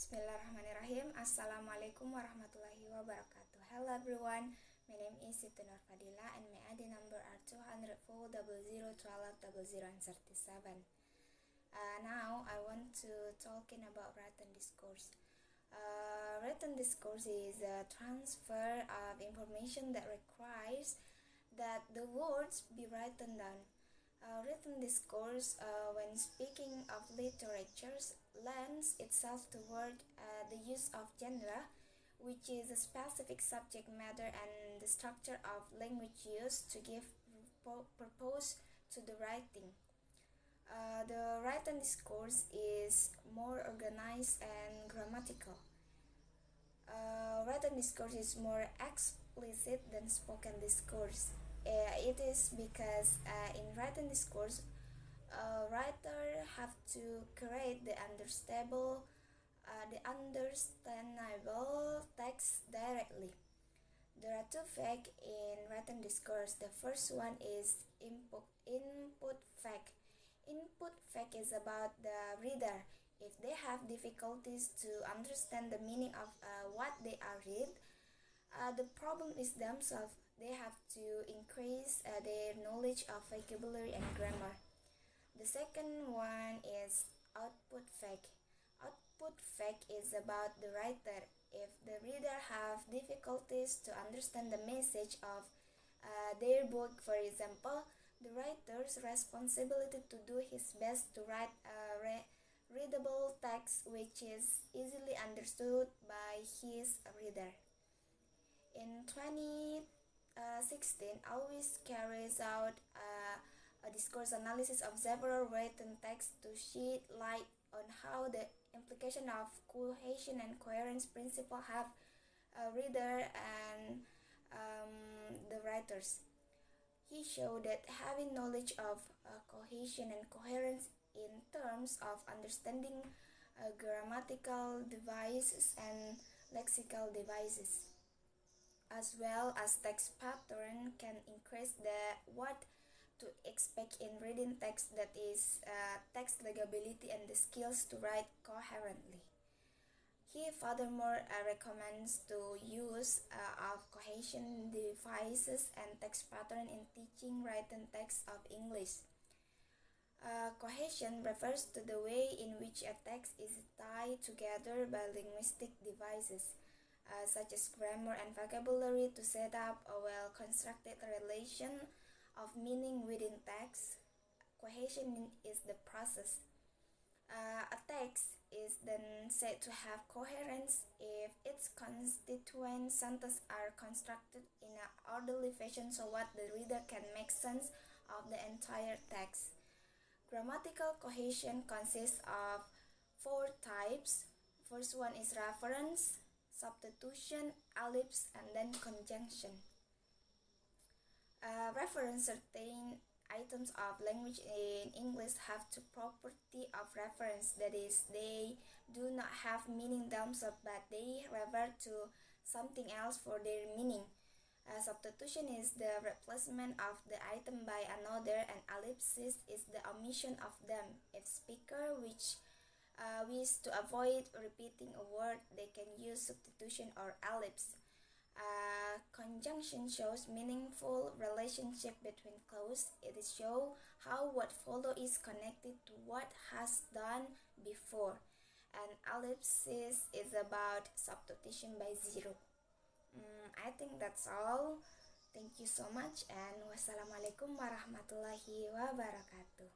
Bismillahirrahmanirrahim. Assalamualaikum warahmatullahi wabarakatuh. Hello everyone, my name is Nurfadilah and my ID number are 204 00 12 00 and 37. Now I want to talking about written discourse. Written discourse is a transfer of information that requires that the words be written down. Written discourse, when speaking of literatures, lends itself toward the use of genre, which is a specific subject matter and the structure of language used to give purpose to the writing. The written discourse is more organized and grammatical. Written discourse is more explicit than spoken discourse. It is because in written discourse, a writer have to create the understandable text directly. There are two facts in written discourse. The first one is input fact. Input fact is about the reader. If they have difficulties to understand the meaning of what they are read, the problem is themselves. They have to increase their knowledge of vocabulary and grammar. The second one is output fact. Output fact is about the writer. If the reader have difficulties to understand the message of their book, for example, the writer's responsibility to do his best to write a readable text which is easily understood by his reader. In 2016, Always carries out a discourse analysis of several written texts to shed light on how the implication of cohesion and coherence principle have a reader and the writers. He showed that having knowledge of cohesion and coherence in terms of understanding grammatical devices and lexical devices, as well as text pattern, can increase the what to expect in reading text, that is text legibility and the skills to write coherently. He furthermore recommends to use of cohesion devices and text pattern in teaching written text of English. Cohesion refers to the way in which a text is tied together by linguistic devices, such as grammar and vocabulary, to set up a well-constructed relation of meaning within text. Cohesion is the process. A text is then said to have coherence if its constituent sentences are constructed in an orderly fashion so that the reader can make sense of the entire text. Grammatical cohesion consists of four types. First one is reference, substitution, ellipse, and then conjunction. Reference: certain items of language in English have the property of reference, that is, they do not have meaning themselves, but they refer to something else for their meaning. Substitution is the replacement of the item by another, and ellipsis is the omission of them. If speaker wish to avoid repeating a word, they can use substitution or ellipse. Conjunction shows meaningful relationship between clauses. It shows how what follow is connected to what has done before. And ellipsis is about substitution by zero. I think that's all. Thank you so much, and wassalamualaikum warahmatullahi wabarakatuh.